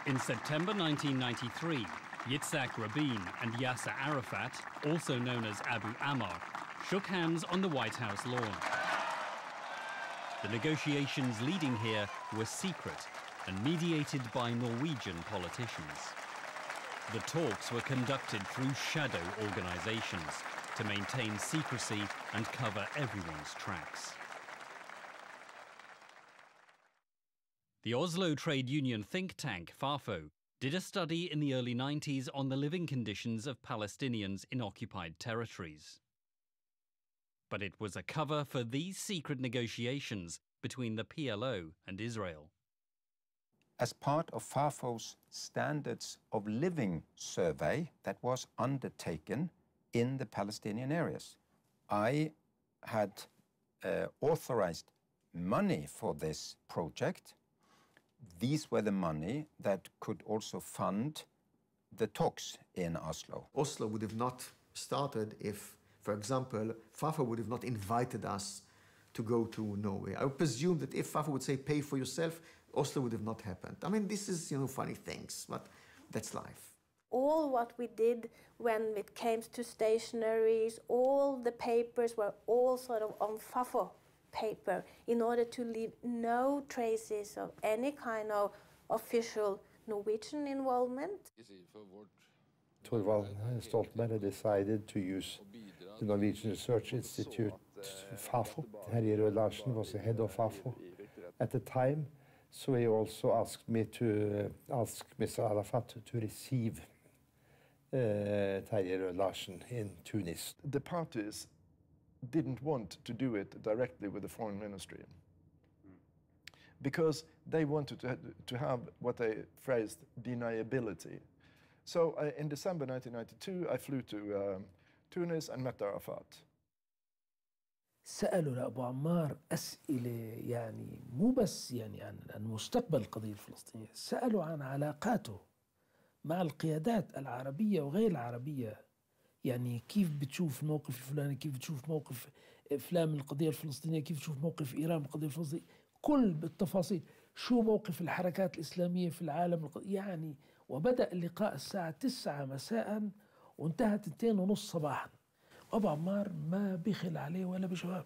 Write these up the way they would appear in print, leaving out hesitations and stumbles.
In September 1993, Yitzhak Rabin and Yasser Arafat, also known as Abu Ammar, shook hands on the White House lawn. The negotiations leading here were secret and mediated by Norwegian politicians. The talks were conducted through shadow organizations to maintain secrecy and cover everyone's tracks. The Oslo trade union think tank, FAFO, did a study in the early 90s on the living conditions of Palestinians in occupied territories. But it was a cover for these secret negotiations between the PLO and Israel. As part of FAFO's Standards of Living survey that was undertaken in the Palestinian areas, I had authorized money for this project. These were the money that could also fund the talks in Oslo. Oslo would have not started if, for example, FAFO would have not invited us to go to Norway. I would presume that if FAFO would say, pay for yourself, Oslo would have not happened. I mean, this is, funny things, but that's life. All what we did when it came to stationaries, all the papers were all sort of on FAFO paper in order to leave no traces of any kind of official Norwegian involvement. Thorvald Stoltenberg decided to use the Norwegian Research Institute, FAFO. Terje Rød Larsen was the head of FAFO at the time, so he also asked me to ask Mr. Arafat to receive Terje Rød Larsen in Tunis. The parties didn't want to do it directly with the foreign ministry because they wanted to have what they phrased deniability. So in December 1992, I flew to Tunis and met Arafat. سألوا لأبو عمار أسئلة مو بس عن مستقبل القضية الفلسطينية، سألوا عن علاقاته مع القيادات العربية وغير العربية. كيف بتشوف الموقف الفلاني، كيف بتشوف موقف فلان من القضية الفلسطينية، كيف بتشوف موقف إيران من القضية الفلسطينية، كل بالتفاصيل. شو موقف الحركات الإسلامية في العالم، وبدأ اللقاء الساعة 9 مساء وانتهت 2:30 صباحا. أبو عمار ما بخل عليه ولا بجواب.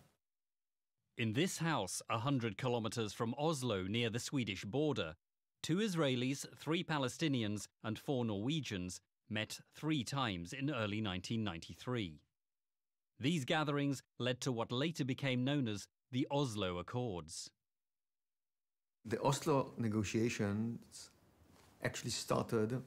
In this house, 100 kilometers from Oslo near the Swedish border, 2 Israelis, 3 Palestinians and 4 Norwegians met 3 times in early 1993. These gatherings led to what later became known as the Oslo Accords. The Oslo negotiations actually started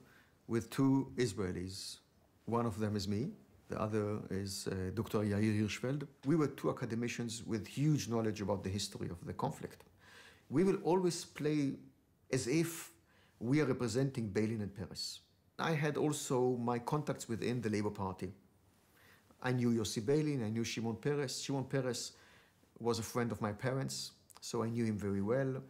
with 2 Israelis. One of them is me, the other is Dr. Yair Hirschfeld. We were 2 academicians with huge knowledge about the history of the conflict. We will always play as if we are representing Beilin and Peres. I had also my contacts within the Labour Party. I knew Yossi Beilin, I knew Shimon Peres. Shimon Peres was a friend of my parents, so I knew him very well.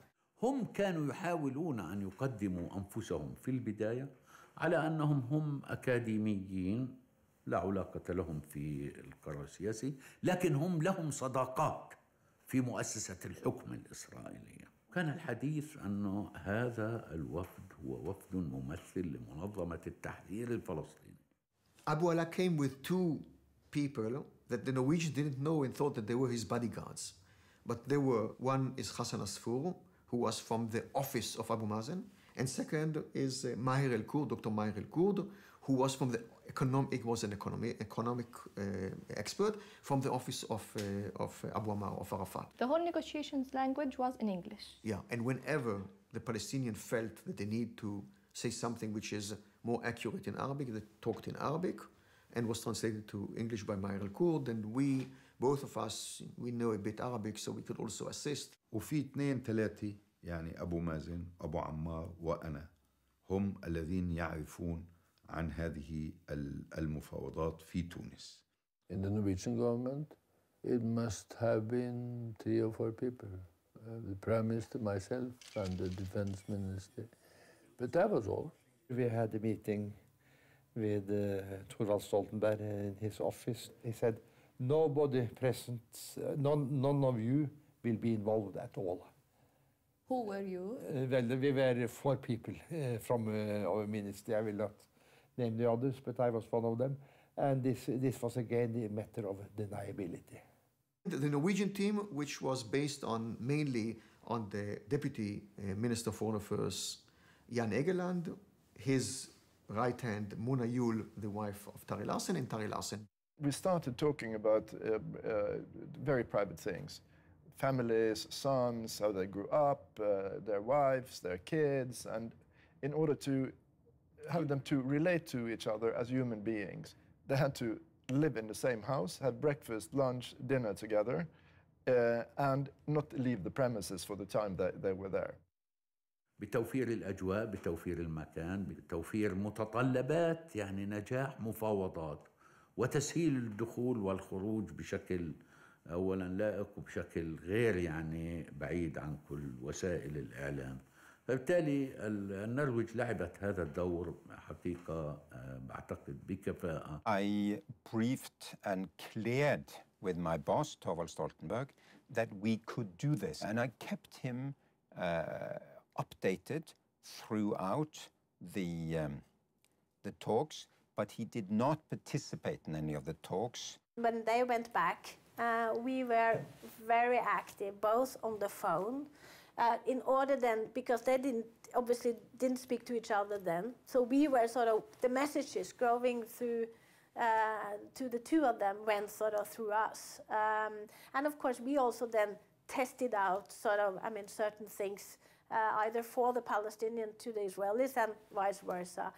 هم كانوا يحاولون أن يقدموا أنفسهم في البداية على أنهم هم أكاديميين لا علاقة لهم في القرار السياسي، لكن هم لهم صداقات في مؤسسة الحكم الإسرائيلية. كان الحديث أنه هذا الوفد هو وفد ممثل لمنظمة التحرير الفلسطيني. Abu Ala came with 2 people that the Norwegians didn't know and thought that they were his bodyguards. But they were, one is Hassan Asfour, who was from the office of Abu Mazen, and second is Maher El-Kurd, Dr. Maher El-Kurd, who was from the economic expert from the office of Abu Ammar, of Arafat. The whole negotiations language was in English. Yeah, and whenever the Palestinians felt that they need to say something which is more accurate in Arabic, they talked in Arabic and was translated to English by Maher El-Kurd, and we, both of us, we know a bit Arabic, so we could also assist. وفي 2 3 أبو مازن، أبو عمار وأنا هم الذين يعرفون عن هذه المفاوضات في تونس. In the Norwegian government, it must have been 3 or 4 people. The Prime Minister, myself, and the Defense Minister. But that was all. We had a meeting with Thorvald Stoltenberg in his office. He said, nobody present, none of you will be involved at all. Who were you? Well, we were 4 people from our ministry. I will not name the others, but I was one of them. And this was again a matter of deniability. The Norwegian team, which was based on mainly on the Deputy Minister of Foreign Affairs, Jan Egeland, his right hand, Mona Juul, the wife of Tari Larsen, and Tari Larsen. We started talking about very private things. Families, sons, how they grew up, their wives, their kids, and in order to have them to relate to each other as human beings, they had to live in the same house, have breakfast, lunch, dinner together, and not leave the premises for the time that they were there. بتوفير الأجواء، بتوفير المكان، بتوفير متطلبات يعني نجاح مفاوضات وتسهيل الدخول والخروج بشكل أولاً لائق وبشكل غير يعني بعيد عن كل وسائل الإعلام. فبالتالي النرويج لعبت هذا الدور حقيقة بعتقد بكفاءة. I briefed and cleared with my boss, Thorvald Stoltenberg, that we could do this. And I kept him updated throughout the talks, but he did not participate in any of the talks. When they went back, we were very active, both on the phone, in order then, because they obviously didn't speak to each other then, so we were sort of, the messages growing through to the two of them went sort of through us. And of course, we also then tested out sort of, I mean, certain things, either for the Palestinian to the Israelis and vice versa.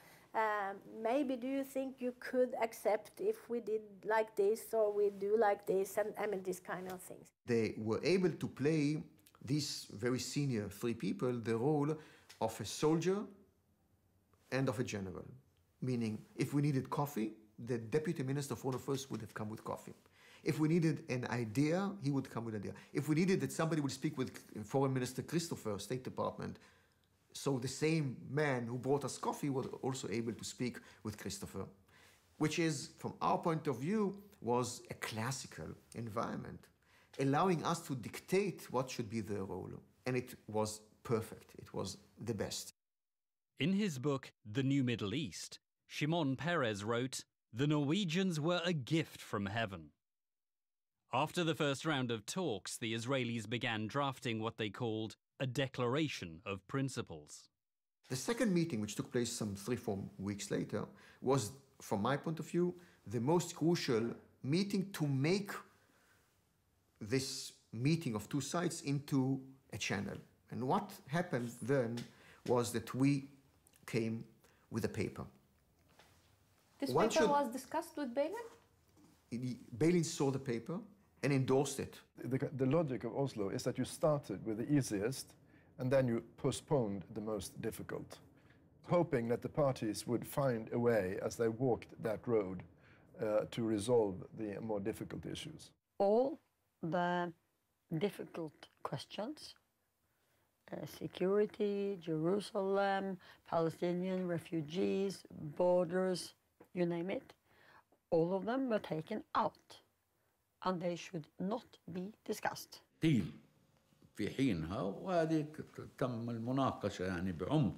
Maybe do you think you could accept if we did like this or we do like this, and I mean, these kind of things. They were able to play, these very senior 3 people, the role of a soldier and of a general. Meaning, if we needed coffee, the Deputy Minister of Foreign Affairs would have come with coffee. If we needed an idea, he would come with an idea. If we needed that somebody would speak with Foreign Minister Christopher, State Department, so the same man who brought us coffee was also able to speak with Christopher, which is, from our point of view, was a classical environment, allowing us to dictate what should be their role. And it was perfect. It was the best. In his book, The New Middle East, Shimon Peres wrote, "The Norwegians were a gift from heaven." After the first round of talks, the Israelis began drafting what they called a declaration of principles. The second meeting, which took place some 3-4 weeks later, was, from my point of view, the most crucial meeting to make this meeting of 2 sides into a channel. And what happened then was that we came with a paper. This paper was discussed with Begin? Begin saw the paper and endorsed it. The logic of Oslo is that you started with the easiest and then you postponed the most difficult, hoping that the parties would find a way as they walked that road to resolve the more difficult issues. All the difficult questions, security, Jerusalem, Palestinian refugees, borders, you name it, all of them were taken out. And they should not be discussed. قيل في حينها وهذه تم المناقشة يعني بعمق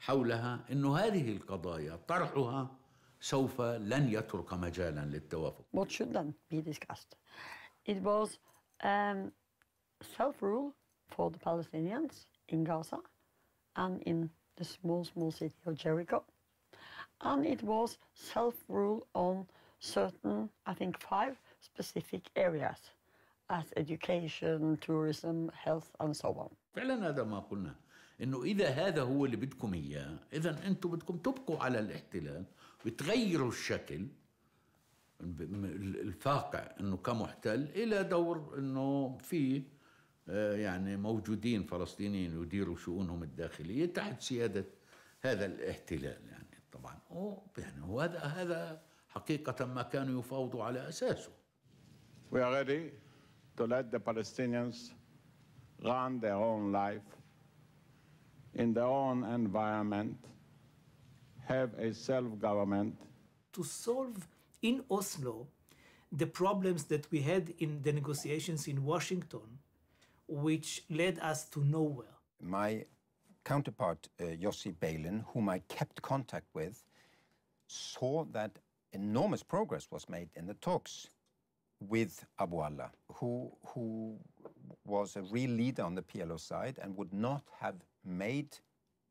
حولها إنه هذه القضايا طرحها سوف لن يترك مجالا للتوافق. What should then be discussed? It was self-rule for the Palestinians in Gaza and in the small city of Jericho. And it was self-rule on certain, I think, 5 specific areas as education, tourism, health, and so on. فعلا هذا ما قلنا إنه إذا هذا هو اللي بدكم إياه إذا أنتم بدكم تبقوا على الاحتلال وتغيروا الشكل الفاقع إنه كمحتل إلى دور إنه في يعني موجودين فلسطينيين يديروا شؤونهم الداخلية تحت سيادة هذا الاحتلال يعني طبعا يعني هذا حقيقة ما كانوا يفاوضوا على أساسه. We are ready to let the Palestinians run their own life in their own environment, have a self-government. To solve in Oslo the problems that we had in the negotiations in Washington, which led us to nowhere. My counterpart, Yossi Balin, whom I kept contact with, saw that enormous progress was made in the talks with Abu Allah, who was a real leader on the PLO side and would not have made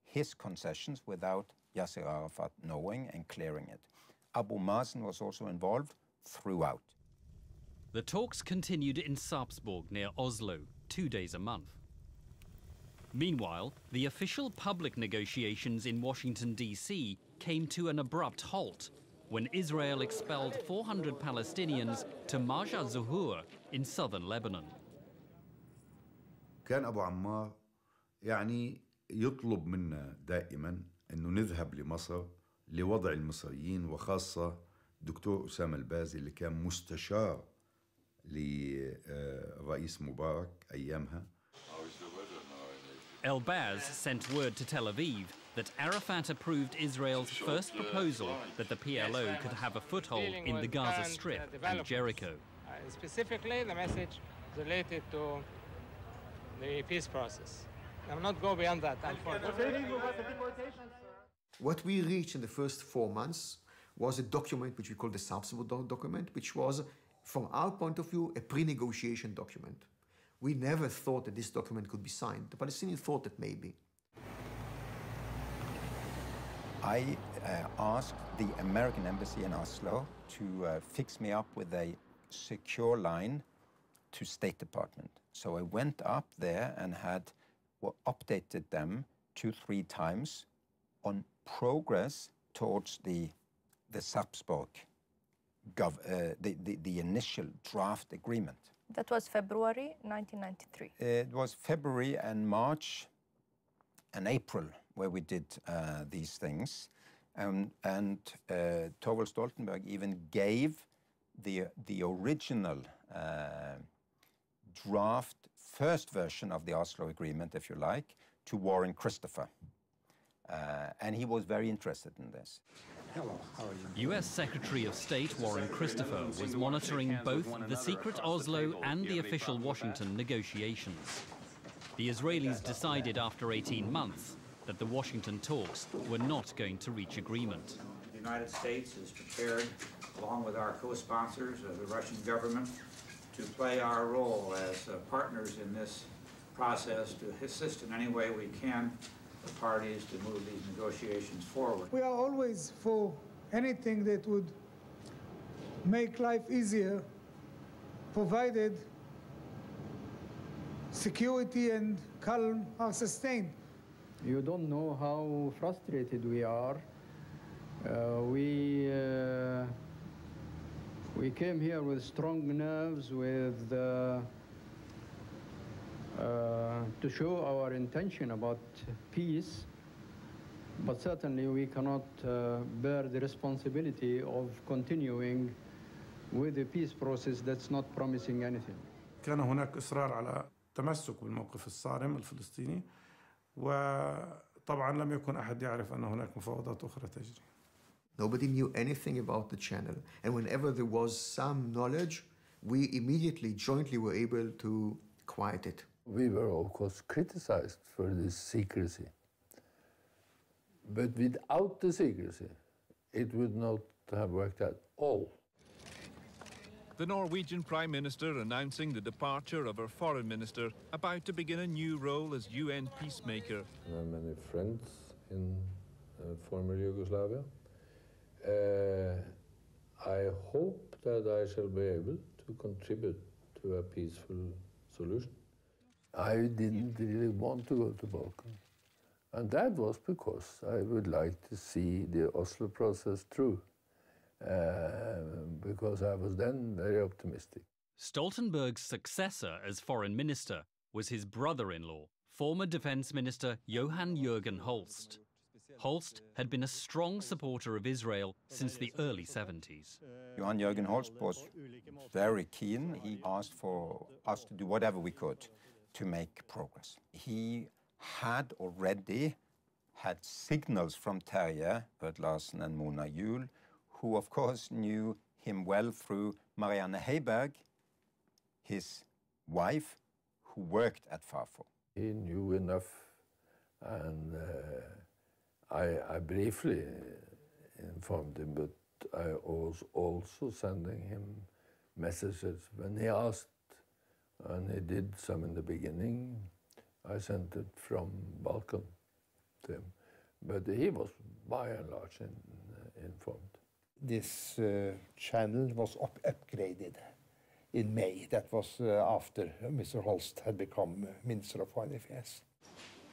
his concessions without Yasser Arafat knowing and clearing it. Abu Mazen was also involved throughout. The talks continued in Sarpsborg near Oslo, 2 days a month. Meanwhile, the official public negotiations in Washington, D.C. came to an abrupt halt when Israel expelled 400 Palestinians to Marj al-Zuhur in southern Lebanon. كان أبو عمار يعني يطلب منا دائما أنه نذهب لمصر لوضع المصريين، وخاصة دكتور أسامة البازي اللي كان مستشار لرئيس مبارك أيامها. El-Baz sent word to Tel Aviv that Arafat approved Israel's first proposal that the PLO could have a foothold in the Gaza Strip and Jericho. Specifically, the message related to the peace process. I will not go beyond that. What we reached in the first 4 months was a document which we call the Sarpsborg document, which was, from our point of view, a pre-negotiation document. We never thought that this document could be signed. The Palestinians thought that maybe. I asked the American embassy in Oslo to fix me up with a secure line to State Department. So I went up there and had updated them 2-3 times on progress towards the Sarpsborg, the initial draft agreement. That was February 1993. It was February and March and April where we did these things. And Thorvald Stoltenberg even gave the original draft, first version of the Oslo Agreement, if you like, to Warren Christopher. And he was very interested in this. Hello, how are you? U.S. Secretary of State Warren Christopher was monitoring both the secret Oslo and the official Washington negotiations. The Israelis decided after 18 months that the Washington talks were not going to reach agreement. The United States is prepared, along with our co-sponsors of the Russian government, to play our role as partners in this process, to assist in any way we can the parties to move these negotiations forward. We are always for anything that would make life easier, provided security and calm are sustained. You don't know how frustrated we are. We came here with strong nerves, to show our intention about peace, but certainly we cannot bear the responsibility of continuing with the peace process that's not promising anything. كان هناك إصرار على التمسك بالموقف الصارم الفلسطيني، وطبعا لم يكن أحد يعرف أن هناك مفاوضات أخرى تجري. Nobody knew anything about the channel, and whenever there was some knowledge, we immediately, jointly were able to quiet it. We were, of course, criticized for this secrecy. But without the secrecy, it would not have worked at all. The Norwegian Prime Minister announcing the departure of her Foreign Minister, about to begin a new role as UN peacemaker. I have many friends in former Yugoslavia. I hope that I shall be able to contribute to a peaceful solution. I didn't really want to go to Balkan. And that was because I would like to see the Oslo process through, because I was then very optimistic. Stoltenberg's successor as foreign minister was his brother-in-law, former defense minister Johan Jürgen Holst. Holst had been a strong supporter of Israel since the early 70s. Johan Jürgen Holst was very keen. He asked for us to do whatever we could to make progress. He had already had signals from Terje Rød-Larsen and Mona Juul, who of course knew him well through Marianne Heiberg, his wife, who worked at FAFO. He knew enough And I briefly informed him, but I was also sending him messages when he asked, and he did some in the beginning. I sent it from Balkan to him, but he was by and large informed. This channel was upgraded in May. That was after Mr. Holst had become Minister of Foreign Affairs.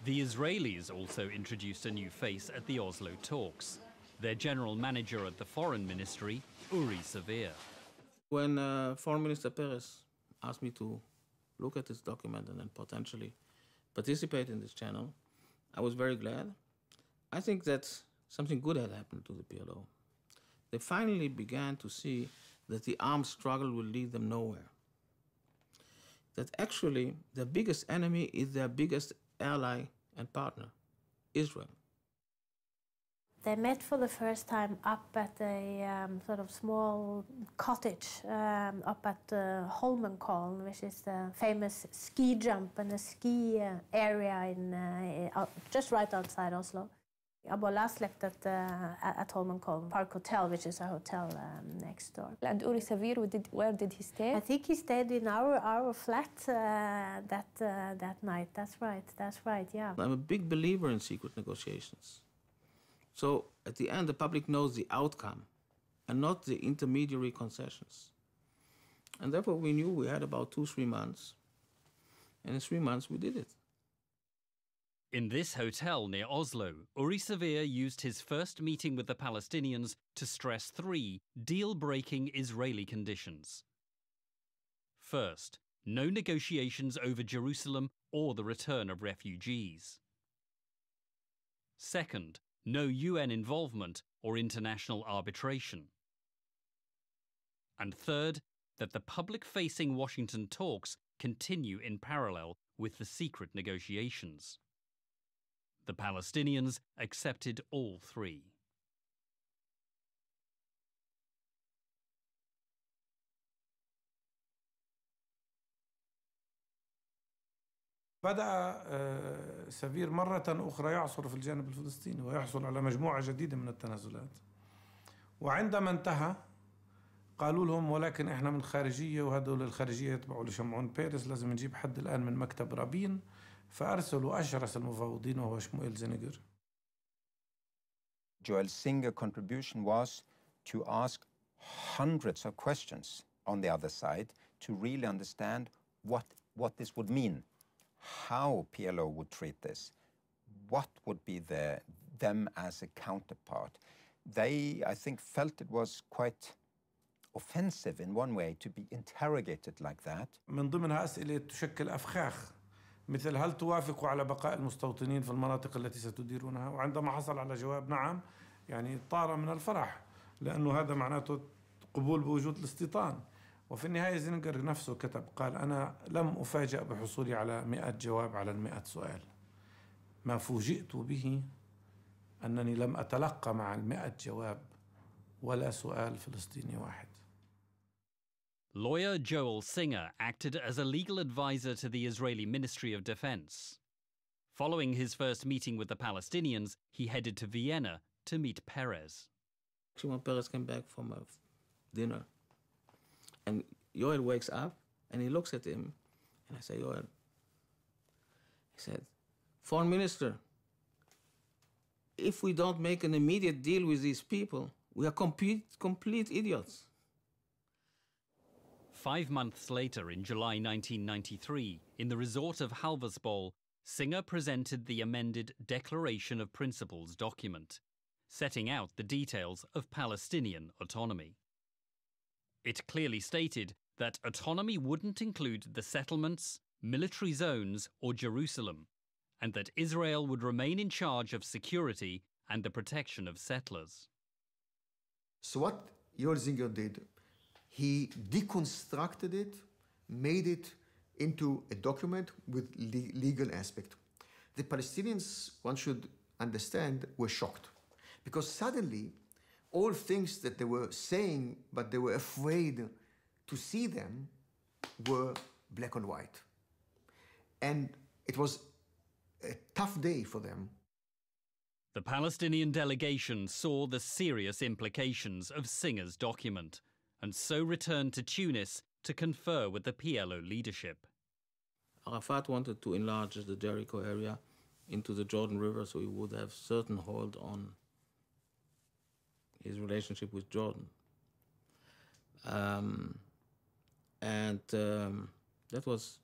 The Israelis also introduced a new face at the Oslo talks. Their general manager at the Foreign Ministry, Uri Savir. When Foreign Minister Peres asked me to look at this document and then potentially participate in this channel, I was very glad. I think that something good had happened to the PLO. They finally began to see that the armed struggle will lead them nowhere. That actually their biggest enemy is their biggest ally and partner, Israel. They met for the first time up at a sort of small cottage up at Holmenkollen, which is the famous ski jump and the ski area in, just right outside Oslo. Abollah slept at Holmenkollen Park Hotel, which is a hotel next door. And Uri Savir, where did he stay? I think he stayed in our flat that night. That's right, yeah. I'm a big believer in secret negotiations. So at the end, the public knows the outcome and not the intermediary concessions. And therefore, we knew we had about 2-3 months. And in 3 months, we did it. In this hotel near Oslo, Uri Savir used his first meeting with the Palestinians to stress 3 deal-breaking Israeli conditions. First, no negotiations over Jerusalem or the return of refugees. Second, no UN involvement or international arbitration. And third, that the public-facing Washington talks continue in parallel with the secret negotiations. The Palestinians accepted all 3. بدأ سفير مرة أخرى يعصر في الجانب الفلسطيني ويحصل على مجموعة جديدة من التنازلات. وعندما انتهى قالوا لهم ولكن احنا من خارجية وهدول الخارجية يتبعوا لشمعون بيرس، لازم نجيب حد الآن من مكتب رابين، فأرسلوا أشرس المفاوضين وهو شموئيل زينجر. Joel Singer's contribution was to ask hundreds of questions on the other side to really understand what this would mean, how PLO would treat this, what would be them as a counterpart. They, I think, felt it was quite offensive in one way to be interrogated like that. من ضمنها أسئلة تشكل أفخاخ مثل هل توافقوا على بقاء المستوطنين في المناطق التي ستديرونها؟ وعندما حصل على جواب نعم يعني طار من الفرح لأنه هذا معناته قبول بوجود الاستيطان. وفي النهاية زينجر نفسه كتب قال أنا لم أفاجأ بحصولي على 100 جواب على 100 سؤال. ما فوجئت به أنني لم أتلقى مع 100 جواب ولا سؤال فلسطيني واحد. Lawyer Joel Singer acted as a legal advisor to the Israeli Ministry of Defense. Following his first meeting with the Palestinians, he headed to Vienna to meet Peres. When Peres came back from a dinner, and Joel wakes up, and he looks at him, and I say, Joel, he said, Foreign Minister, if we don't make an immediate deal with these people, we are complete idiots. 5 months later, in July 1993, in the resort of Halversbol, Singer presented the amended Declaration of Principles document, setting out the details of Palestinian autonomy. It clearly stated that autonomy wouldn't include the settlements, military zones, or Jerusalem, and that Israel would remain in charge of security and the protection of settlers. So what Joel Singer did, he deconstructed it, made it into a document with legal aspect. The Palestinians, one should understand, were shocked because suddenly all things that they were saying, but they were afraid to see them, were black and white. And it was a tough day for them. The Palestinian delegation saw the serious implications of Singer's document and so returned to Tunis to confer with the PLO leadership. Arafat wanted to enlarge the Jericho area into the Jordan River so he would have certain hold on his relationship with Jordan. That was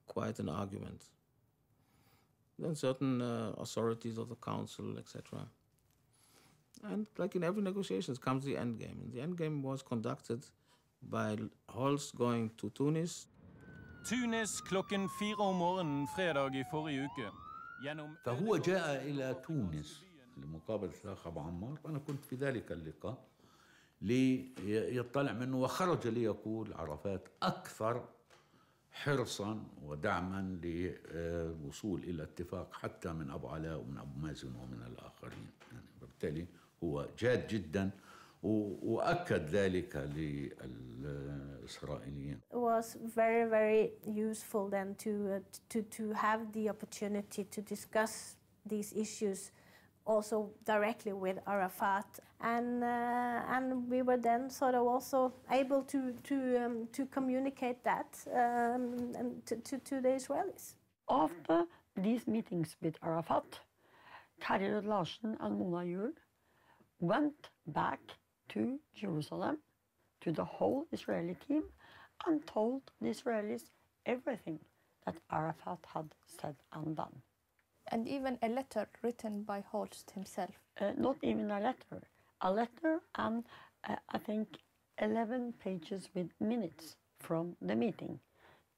quite an argument. Then certain authorities of the council, etc. And like in every negotiations comes the end game. And the end game was conducted by Holst going to Tunis. Tunis klokken 4 om morgenen fredag I forrige uke. فهو جاء إلى تونس لمقابلة الأخ أبو عمار، وأنا كنت في ذلك اللقاء ليطلع منه، وخرج ليقول عرفات أكثر حرصا ودعما للوصول إلى اتفاق حتى من أبو علاء ومن أبو مازن ومن الآخرين. يعني بالتالي هو جاد جدا وأكد ذلك للإسرائيليين. It was very, very useful then to have the opportunity to discuss these issues also directly with Arafat, and we were then sort of also able to communicate that to the Israelis. After these meetings with Arafat, Terje Larsen and Mona Juul went back to Jerusalem, to the whole Israeli team, and told the Israelis everything that Arafat had said and done. And even a letter written by Holst himself. Not even a letter and I think 11 pages with minutes from the meeting,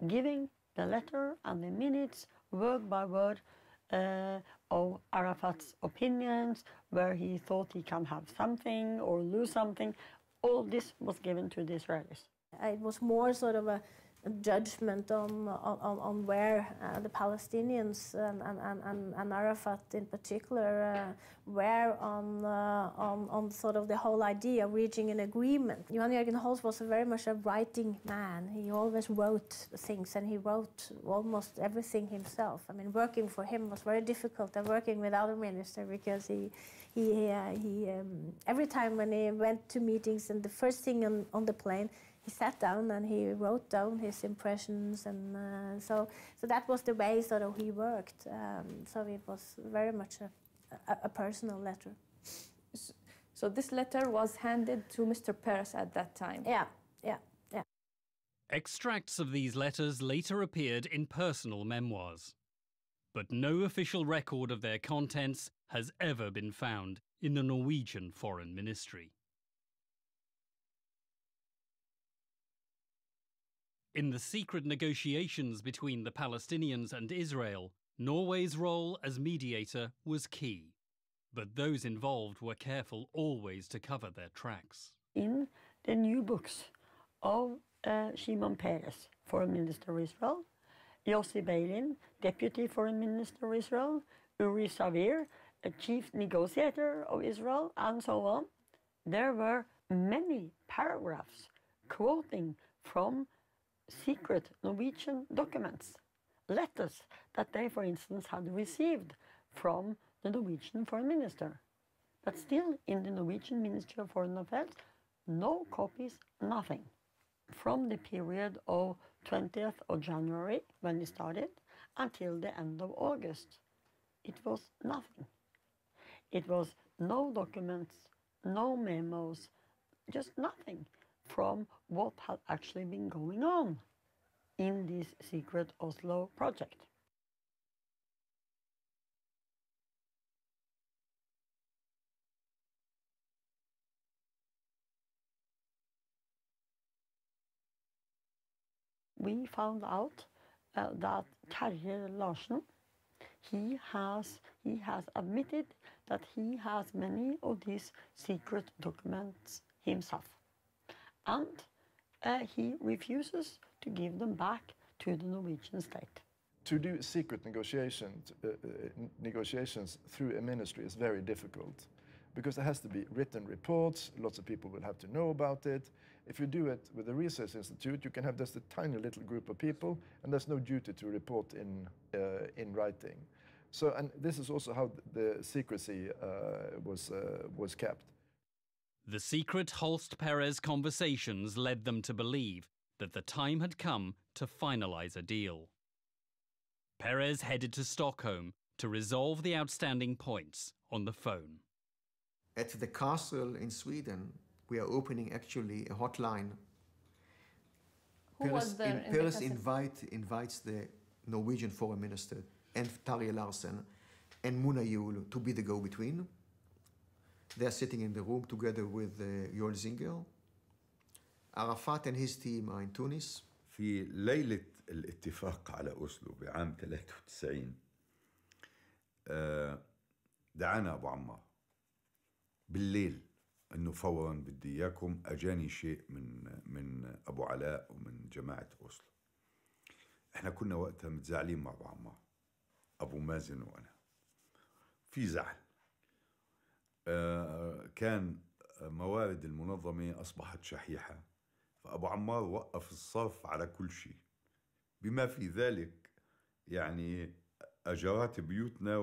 giving the letter and the minutes word by word of Arafat's opinions, where he thought he can have something or lose something. All this was given to the Israelis. It was more sort of a judgment on where the Palestinians and Arafat in particular were on sort of the whole idea of reaching an agreement. Johan Jørgen Holst was very much a writing man. He always wrote things, and he wrote almost everything himself. I mean, working for him was very difficult than working with other ministers, because he every time when he went to meetings, and the first thing on the plane, he sat down and he wrote down his impressions, and so that was the way sort of he worked. So it was very much a personal letter. So this letter was handed to Mr. Peres at that time? Yeah. Extracts of these letters later appeared in personal memoirs, but no official record of their contents has ever been found in the Norwegian Foreign Ministry. In the secret negotiations between the Palestinians and Israel, Norway's role as mediator was key, but those involved were careful always to cover their tracks. In the new books of Shimon Peres, Foreign Minister of Israel, Yossi Beilin, Deputy Foreign Minister of Israel, Uri Savir, a Chief Negotiator of Israel, and so on, there were many paragraphs quoting from secret Norwegian documents, letters that they, for instance, had received from the Norwegian Foreign Minister. But still, in the Norwegian Ministry of Foreign Affairs, no copies, nothing. From the period of 20th of January, when it started, until the end of August, it was nothing. It was no documents, no memos, just nothing from what had actually been going on in this secret Oslo project. We found out that Terje Larsen, he has admitted that he has many of these secret documents himself. And he refuses to give them back to the Norwegian state. To do secret negotiations through a ministry is very difficult, because there has to be written reports, lots of people will have to know about it. If you do it with a research institute, you can have just a tiny little group of people, and there's no duty to report in writing. So, and this is also how the secrecy was kept. The secret Holst-Perez conversations led them to believe that the time had come to finalize a deal. Perez headed to Stockholm to resolve the outstanding points on the phone. At the castle in Sweden, we are opening actually a hotline. Who was there in the Perez castle? invites the Norwegian foreign minister and Tarjei Larsen and Mona Juul to be the go-between. They're sitting in the room together with Joel Zinger. Arafat and his team are in Tunis. في ليلة الاتفاق على أوسلو بعام 93 دعانا أبو عمار بالليل إنه فوراً بدي إياكم. أجاني شيء من أبو علاء ومن جماعة أوسلو. إحنا كنا وقتها متزعلين مع أبو عمار، أبو مازن وأنا، في زعل. كان موارد المنظمة أصبحت شحيحة، فأبو عمار وقف الصرف على كل شيء بما في ذلك يعني أجارات بيوتنا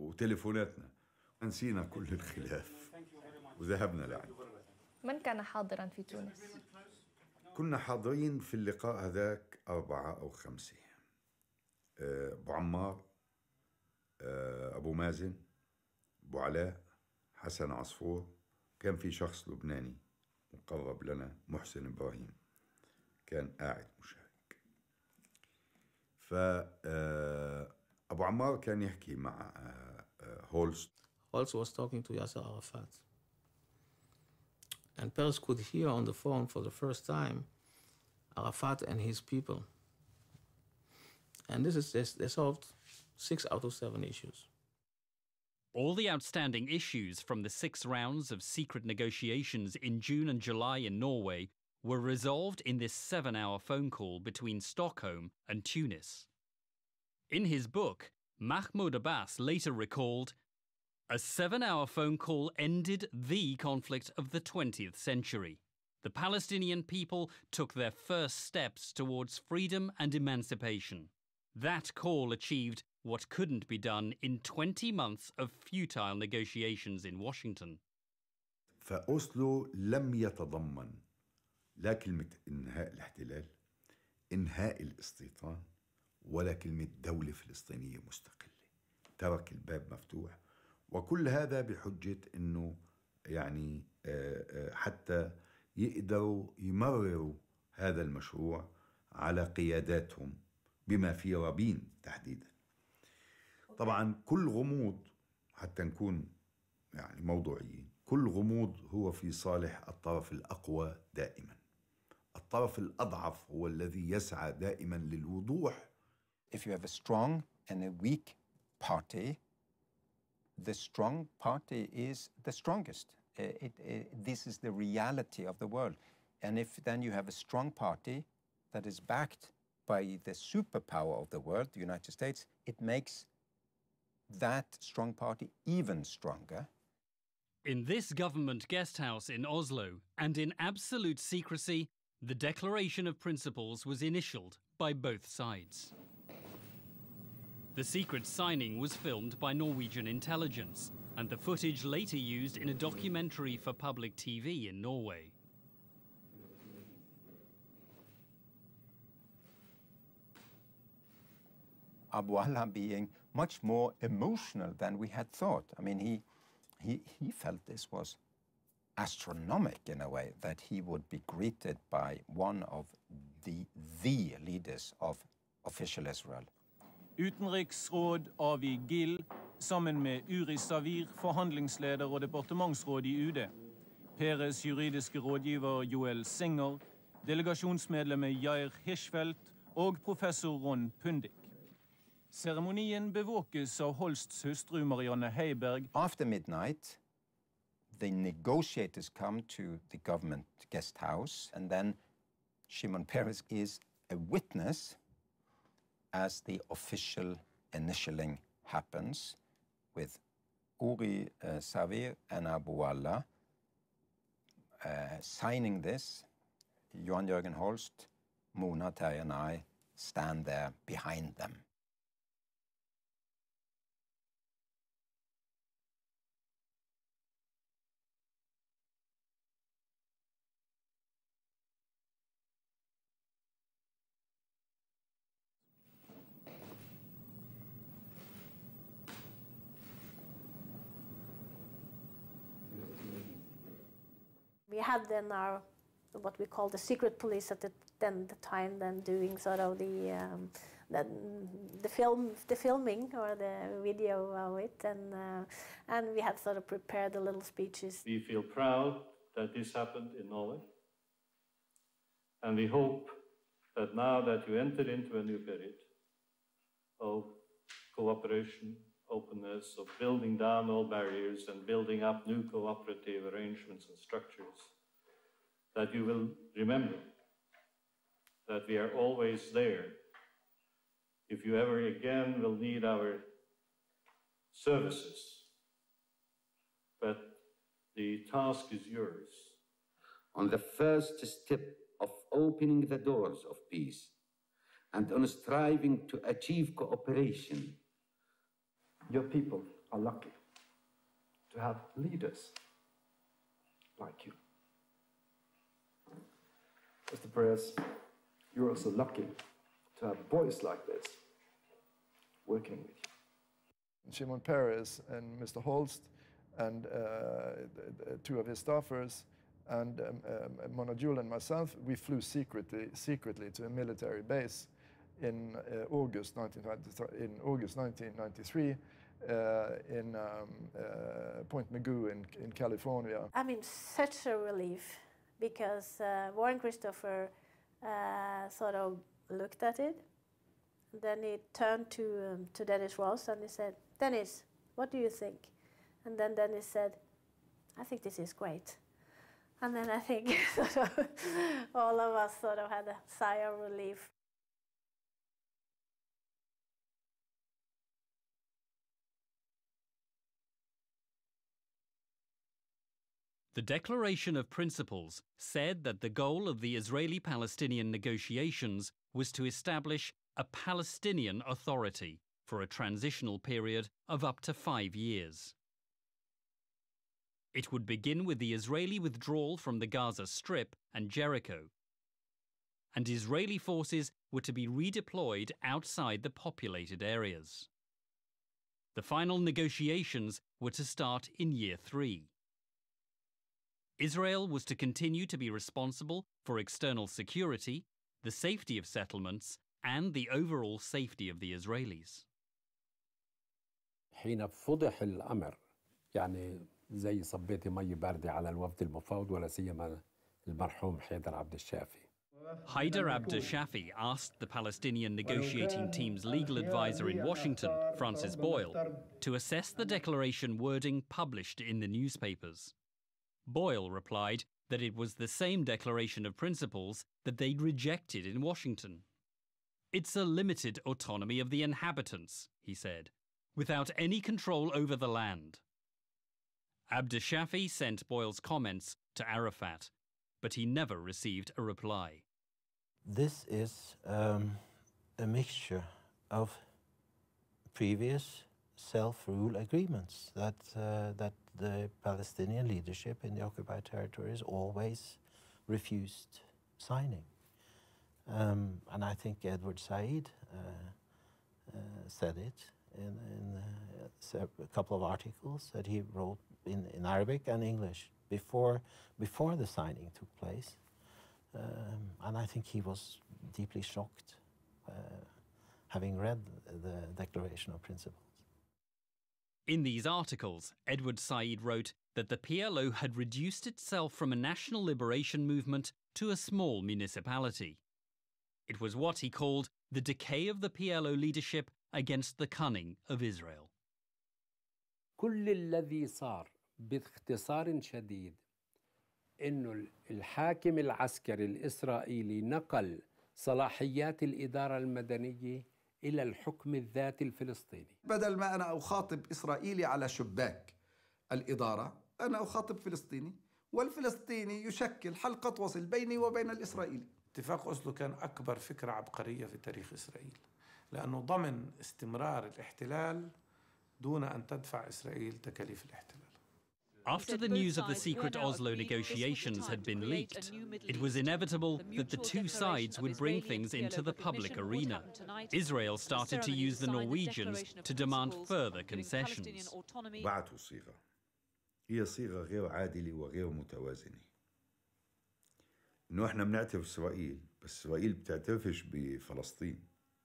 وتليفوناتنا. نسينا كل الخلاف وذهبنا لعنده. من كان حاضرا في تونس؟ كنا حاضرين في اللقاء هذاك 4 أو 5. أبو عمار، أبو مازن، أبو علاء، حسن عصفور، كان في شخص لبناني مقرب لنا محسن إبراهيم كان قاعد مشارك. فأبو عمار كان يحكي مع هولست. Holst was talking to Yasser Arafat. And Perez could hear on the phone for the first time Arafat and his people. And they solved 6 out of 7 issues. All the outstanding issues from the 6 rounds of secret negotiations in June and July in Norway were resolved in this 7-hour phone call between Stockholm and Tunis. In his book, Mahmoud Abbas later recalled, "A 7-hour phone call ended the conflict of the 20th century. The Palestinian people took their first steps towards freedom and emancipation. That call achieved what couldn't be done in 20 months of futile negotiations in Washington." فأوسلو لم يتضمن لا كلمة إنهاء الاحتلال، إنهاء الاستيطان، ولا كلمة دولة فلسطينية مستقلة. ترك الباب مفتوح، وكل هذا بحجة إنه يعني حتى يقدروا يمرروا هذا المشروع على قياداتهم بما في رابين تحديدا. طبعا كل غموض، حتى نكون يعني موضوعيين، كل غموض هو في صالح الطرف الأقوى دائما. الطرف الأضعف هو الذي يسعى دائما للوضوح. If you have a strong and a weak party, the strong party is the strongest. This is the reality of the world. And if then you have a strong party that is backed by the superpower of the world, the United States, it makes that strong party even stronger. In this government guest house in Oslo, and in absolute secrecy, the Declaration of Principles was initialed by both sides. The secret signing was filmed by Norwegian intelligence, and the footage later used in a documentary for public TV in Norway. Abu Allah being much more emotional than we had thought. I mean, he felt this was astronomic in a way, that he would be greeted by one of the leaders of official Israel. Utenriksråd Avi Gil, sammen med Uri Savir, forhandlingsleder og departementsråd i UD. Perez juridiske rådgiver Joel Singer, delegasjonsmedlemmet Jair Hirschfeldt og professor Ron Pundik. Seremonien bevåkes av Holsts hustru Marianne Heiberg. After midnight, the negotiators come to the government guest house, and then Shimon Peres is a witness as the official initialing happens, with Uri Savir and Abu Allah signing this. Johan Jørgen Holst, Mona, Terje and I stand there behind them. We had then our, what we call the secret police at the time, then doing sort of the filming or the video of it, and we had sort of prepared the little speeches. We feel proud that this happened in Norway, and we hope that now that you entered into a new period of cooperation, openness, of building down all barriers and building up new cooperative arrangements and structures, that you will remember that we are always there if you ever again will need our services. But the task is yours. On the first step of opening the doors of peace and on striving to achieve cooperation. Your people are lucky to have leaders like you. Mr. Perez, you're also lucky to have boys like this working with you. Shimon Peres and Mr. Holst and two of his staffers and Mona Jewel and myself, we flew secretly to a military base in August 1993 in Point Mugu in California. I mean, such a relief, because Warren Christopher sort of looked at it. Then he turned to Dennis Ross and he said, "Dennis, what do you think?" And then Dennis said, "I think this is great." And then I think sort of all of us sort of had a sigh of relief. The Declaration of Principles said that the goal of the Israeli-Palestinian negotiations was to establish a Palestinian authority for a transitional period of up to 5 years. It would begin with the Israeli withdrawal from the Gaza Strip and Jericho, and Israeli forces were to be redeployed outside the populated areas. The final negotiations were to start in year 3. Israel was to continue to be responsible for external security, the safety of settlements, and the overall safety of the Israelis. حين فضح الأمر يعني زي صبيتي مي باردة على الوفد المفاوض ولا سيما المرحوم حيدر عبد الشافي. Haider Abdeshafi asked the Palestinian negotiating team's legal advisor in Washington, Francis Boyle, to assess the declaration wording published in the newspapers. Boyle replied that it was the same declaration of principles that they'd rejected in Washington. "It's a limited autonomy of the inhabitants," he said, "without any control over the land." Abdeshafi sent Boyle's comments to Arafat, but he never received a reply. This is a mixture of previous self-rule agreements that the Palestinian leadership in the occupied territories always refused signing. And I think Edward Said said it in a couple of articles that he wrote in Arabic and English before the signing took place. And I think he was deeply shocked having read the Declaration of Principles. In these articles, Edward Said wrote that the PLO had reduced itself from a national liberation movement to a small municipality. It was what he called the decay of the PLO leadership against the cunning of Israel. كل الذي صار باختصار شديد إنه الحاكم العسكري الإسرائيلي نقل صلاحيات الإدارة المدنية إلى الحكم الذاتي الفلسطيني. بدل ما أنا أخاطب إسرائيلي على شباك الإدارة، أنا أخاطب فلسطيني، والفلسطيني يشكل حلقة وصل بيني وبين الإسرائيلي. اتفاق أوسلو كان أكبر فكرة عبقرية في تاريخ إسرائيل، لأنه ضمن استمرار الاحتلال دون أن تدفع إسرائيل تكاليف الاحتلال. After the news of the secret Oslo negotiations had been leaked, it was inevitable that the two sides would bring things into the public arena. Israel started to use the Norwegians to demand further concessions. بعثوا صيغة هي صيغة غير عادلة وغير متوازنة إنه إحنا بنعترف بإسرائيل، بس إسرائيل بتعترفش بفلسطين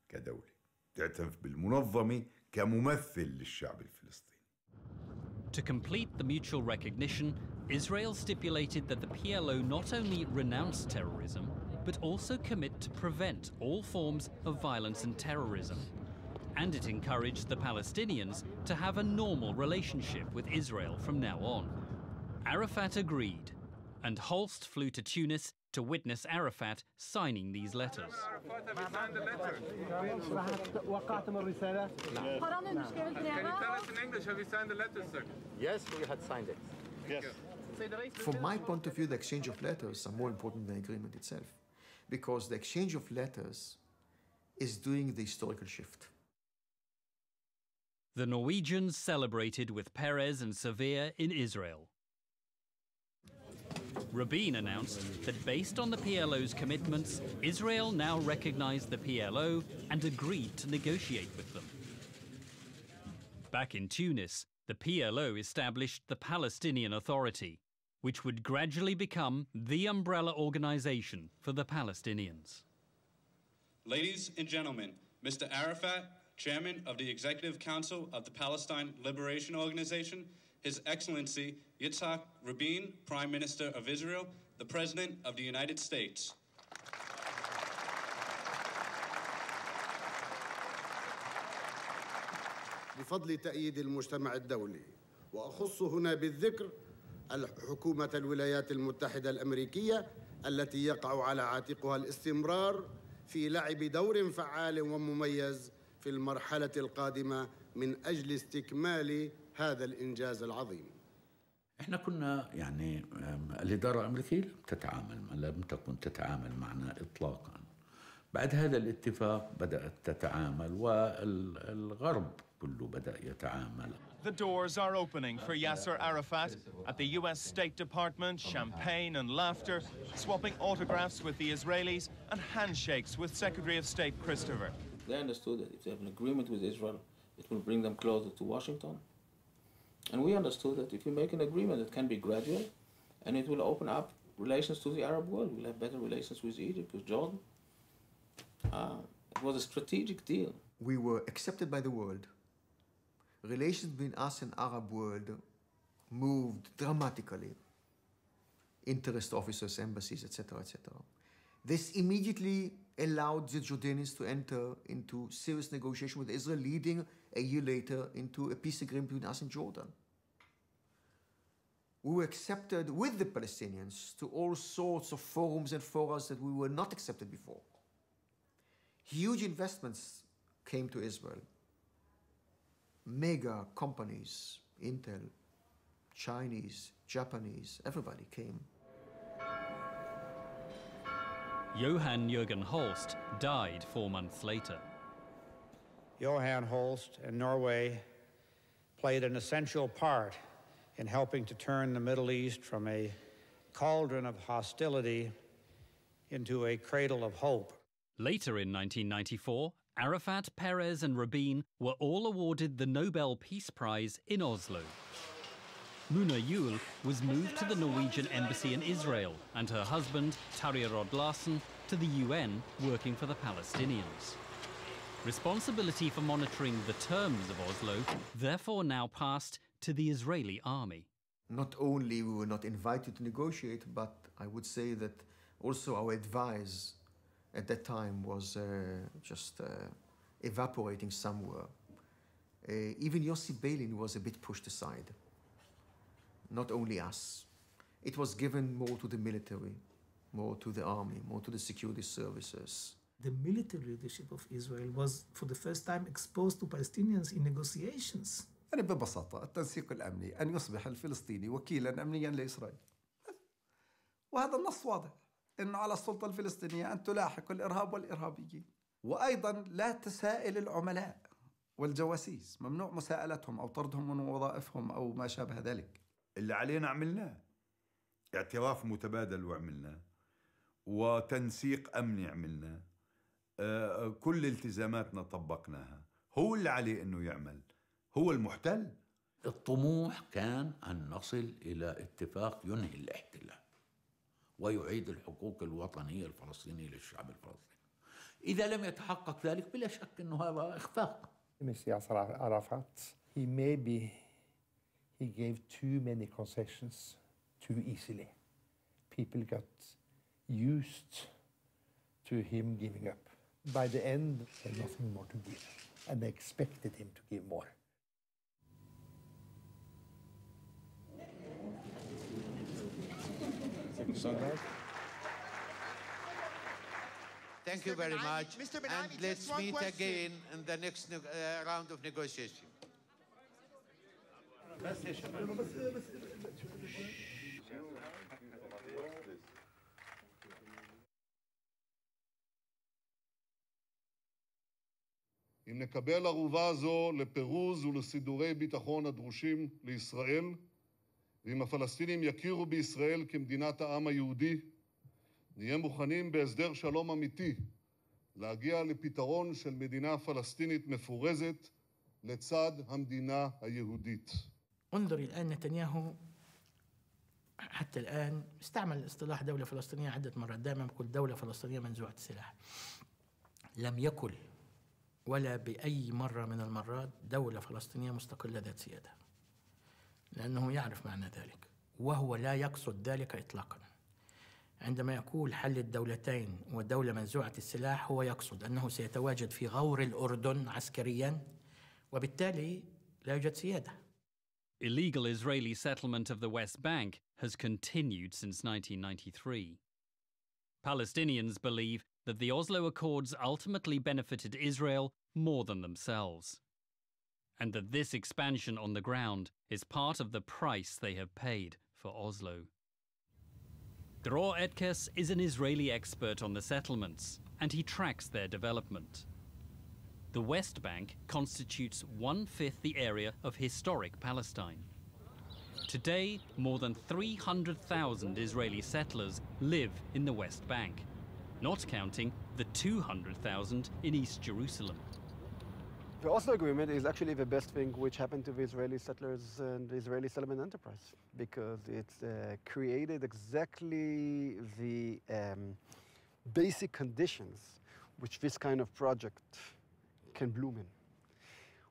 كدولة، بتعترف بالمنظمة كممثل للشعب الفلسطيني. To complete the mutual recognition, Israel stipulated that the PLO not only renounce terrorism, but also commit to prevent all forms of violence and terrorism. And it encouraged the Palestinians to have a normal relationship with Israel from now on. Arafat agreed, and Holst flew to Tunis to witness Arafat signing these letters. Yes, we had signed it. Yes. From my point of view, the exchange of letters are more important than the agreement itself, because the exchange of letters is doing the historical shift. The Norwegians celebrated with Peres and Sevilla in Israel. Rabin announced that based on the PLO's commitments, Israel now recognized the PLO and agreed to negotiate with them. Back in Tunis, the PLO established the Palestinian Authority, which would gradually become the umbrella organization for the Palestinians. Ladies and gentlemen, Mr. Arafat, Chairman of the Executive Council of the Palestine Liberation Organization, His Excellency Yitzhak Rabin, Prime Minister of Israel, the President of the United States. بفضل تأييد المجتمع الدولي، وأخص هنا بالذكر حكومة الولايات المتحدة الأمريكية التي يقع على عاتقها الاستمرار في لعب دور فعال ومميز في المرحلة القادمة من أجل استكمال هذا الإنجاز العظيم. احنا كنا يعني الإدارة الأمريكية لم تكن تتعامل معنا إطلاقا. بعد هذا الاتفاق بدأت تتعامل والغرب كله بدأ يتعامل. The doors are opening for Yasser Arafat at the US State Department, champagne and laughter, swapping autographs with the Israelis and handshakes with Secretary of State Christopher. They understood that if they have an agreement with Israel, it will bring them closer to Washington. And we understood that if you make an agreement, it can be gradual, and it will open up relations to the Arab world. We'll have better relations with Egypt, with Jordan. It was a strategic deal. We were accepted by the world. Relations between us and Arab world moved dramatically. Interest officers, embassies, etc., etc. This immediately allowed the Jordanians to enter into serious negotiation with Israel, leading a year later into a peace agreement between us and Jordan. We were accepted with the Palestinians to all sorts of forums and forums that we were not accepted before. Huge investments came to Israel. Mega companies, Intel, Chinese, Japanese, everybody came. Johan Jürgen Holst died 4 months later. Johan Holst and Norway played an essential part in helping to turn the Middle East from a cauldron of hostility into a cradle of hope. Later in 1994, Arafat, Peres and Rabin were all awarded the Nobel Peace Prize in Oslo. Muna Yul was moved to the Norwegian embassy in Israel and her husband, Tarjei Rod-Larsen, to the UN working for the Palestinians. Responsibility for monitoring the terms of Oslo therefore now passed to the Israeli army. Not only we were not invited to negotiate, but I would say that also our advice at that time was just evaporating somewhere. Even Yossi Beilin was a bit pushed aside. Not only us. It was given more to the military, more to the army, more to the security services. The military leadership of Israel was for the first time exposed to Palestinians in negotiations. يعني ببساطة التنسيق الأمني أن يصبح الفلسطيني وكيلا أمنيا لإسرائيل. وهذا النص واضح أنه على السلطة الفلسطينية أن تلاحق الإرهاب والإرهابيين. وأيضا لا تسائل العملاء والجواسيس، ممنوع مساءلتهم أو طردهم من وظائفهم أو ما شابه ذلك. اللي علينا عملناه، اعتراف متبادل وعملناه، وتنسيق أمني عملناه، كل التزاماتنا طبقناها. هو اللي عليه أنه يعمل، هو المحتل. الطموح كان أن نصل إلى اتفاق ينهي الاحتلال، ويعيد الحقوق الوطنية الفلسطينية للشعب الفلسطيني. إذا لم يتحقق ذلك بلا شك أنه هذا إخفاق. Mr. Yasser Arafat, he gave too many concessions too easily. People got used to him giving up. By the end, they had nothing more to give, and they expected him to give more. Thank you very much, and let's meet again in the next round of negotiation. אם נקבל ערובה זו לפירוז ולסידורי ביטחון הדרושים לישראל, ואם הפלסטינים יכירו בישראל כמדינת העם היהודי, נהיה מוכנים בהסדר שלום אמיתי להגיע לפתרון של מדינה פלסטינית מפורזת לצד המדינה היהודית. انظر الآن نتنياهو حتى الآن استعمل اصطلاح دولة فلسطينية عدة مرات، دائما بقول دولة فلسطينية منزوعة السلاح. لم يقل ولا بأي مرة من المرات دولة فلسطينية مستقلة ذات سيادة، لأنه يعرف معنى ذلك، وهو لا يقصد ذلك إطلاقا. عندما يقول حل الدولتين ودولة منزوعة السلاح هو يقصد أنه سيتواجد في غور الأردن عسكريا، وبالتالي لا يوجد سيادة. Illegal Israeli settlement of the West Bank has continued since 1993. Palestinians believe that the Oslo Accords ultimately benefited Israel more than themselves, and that this expansion on the ground is part of the price they have paid for Oslo. Dror Etkes is an Israeli expert on the settlements, and he tracks their development. The West Bank constitutes 1/5 the area of historic Palestine. Today, more than 300,000 Israeli settlers live in the West Bank, not counting the 200,000 in East Jerusalem. The Oslo Agreement is actually the best thing which happened to the Israeli settlers and the Israeli settlement enterprise, because it's created exactly the basic conditions which this kind of project can bloom in.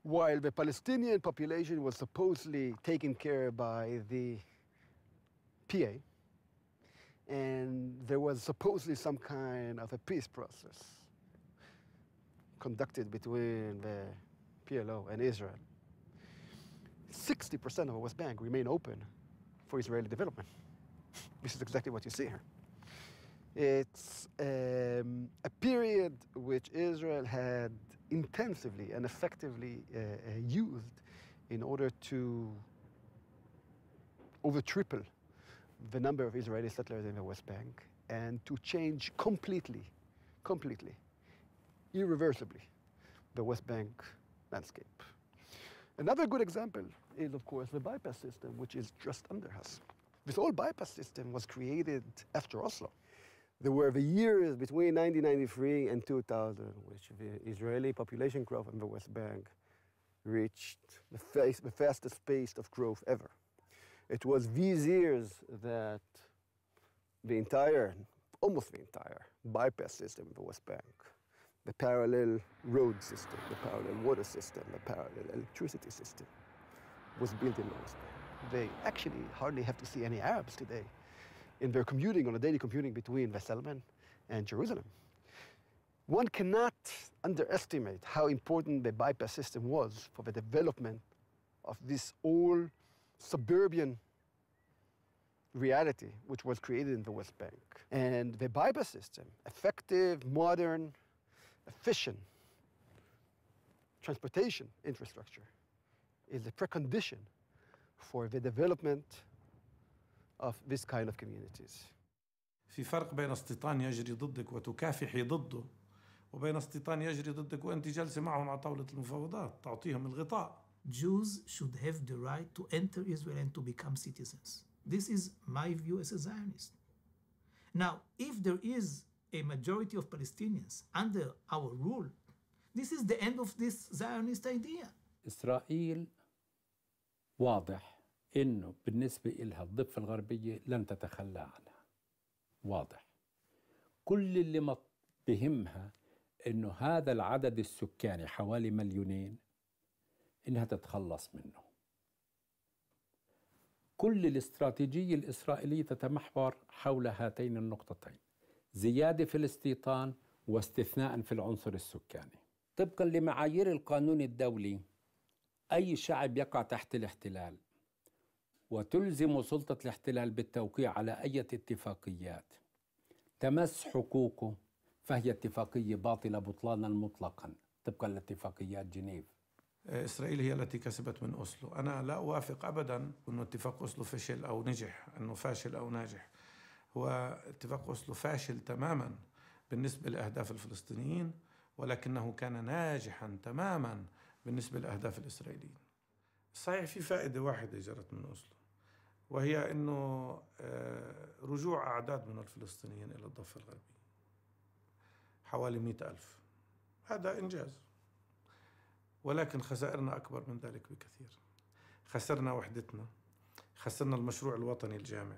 While the Palestinian population was supposedly taken care of by the PA, and there was supposedly some kind of a peace process conducted between the PLO and Israel, 60% of the West Bank remain open for Israeli development. This is exactly what you see here. It's a period which Israel had intensively and effectively used in order to over triple the number of Israeli settlers in the West Bank and to change completely, irreversibly, the West Bank landscape. Another good example is, of course, the bypass system, which is just under us. This whole bypass system was created after Oslo. There were the years between 1993 and 2000, which the Israeli population growth in the West Bank reached the fastest pace of growth ever. It was these years that almost the entire bypass system in the West Bank, the parallel road system, the parallel water system, the parallel electricity system, was built in the West Bank. They actually hardly have to see any Arabs today in their commuting, on a daily commuting between the settlement and Jerusalem. One cannot underestimate how important the bypass system was for the development of this all suburban reality which was created in the West Bank. And the bypass system, effective, modern, efficient transportation infrastructure, is a precondition for the development of this kind of communities. في فرق بين استيطان يجري ضدك وتكافحي ضده، وبين استيطان يجري ضدك وأنت جالسة معهم على طاولة المفاوضات تعطيهم الغطاء. Jews should have the right to enter Israel and to become citizens. This is my view as a Zionist. Now, if there is a majority of Palestinians under our rule, this is the end of this Zionist idea. إسرائيل واضح إنه بالنسبة إلها الضفة الغربية لن تتخلى عنها. واضح. كل اللي بهمها إنه هذا العدد السكاني حوالي 2,000,000 إنها تتخلص منه. كل الاستراتيجية الإسرائيلية تتمحور حول هاتين النقطتين: زيادة في الاستيطان واستثناء في العنصر السكاني. طبقا لمعايير القانون الدولي، أي شعب يقع تحت الاحتلال وتلزم سلطة الاحتلال بالتوقيع على أي اتفاقيات تمس حقوقه فهي اتفاقية باطلة بطلانا مطلقا طبقا لاتفاقيات جنيف. إسرائيل هي التي كسبت من أوسلو. أنا لا أوافق أبدا أنه اتفاق أوسلو فشل أو نجح، أنه فاشل أو ناجح. هو اتفاق أوسلو فاشل تماما بالنسبة لأهداف الفلسطينيين، ولكنه كان ناجحا تماما بالنسبة لأهداف الإسرائيليين. صحيح في فائدة واحدة جرت من أوسلو، وهي أنه رجوع أعداد من الفلسطينيين إلى الضفة الغربية حوالي 100,000. هذا إنجاز، ولكن خسائرنا أكبر من ذلك بكثير. خسرنا وحدتنا، خسرنا المشروع الوطني الجامع،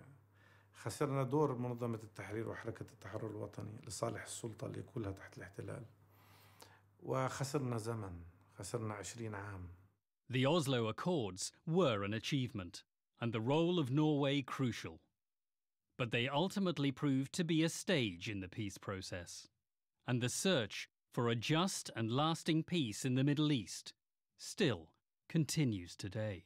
خسرنا دور منظمة التحرير وحركة التحرر الوطني لصالح السلطة اللي كلها تحت الاحتلال، وخسرنا زمن، خسرنا 20 عام. The Oslo Accords were an achievement, and the role of Norway crucial. But they ultimately proved to be a stage in the peace process. And the search for a just and lasting peace in the Middle East still continues today.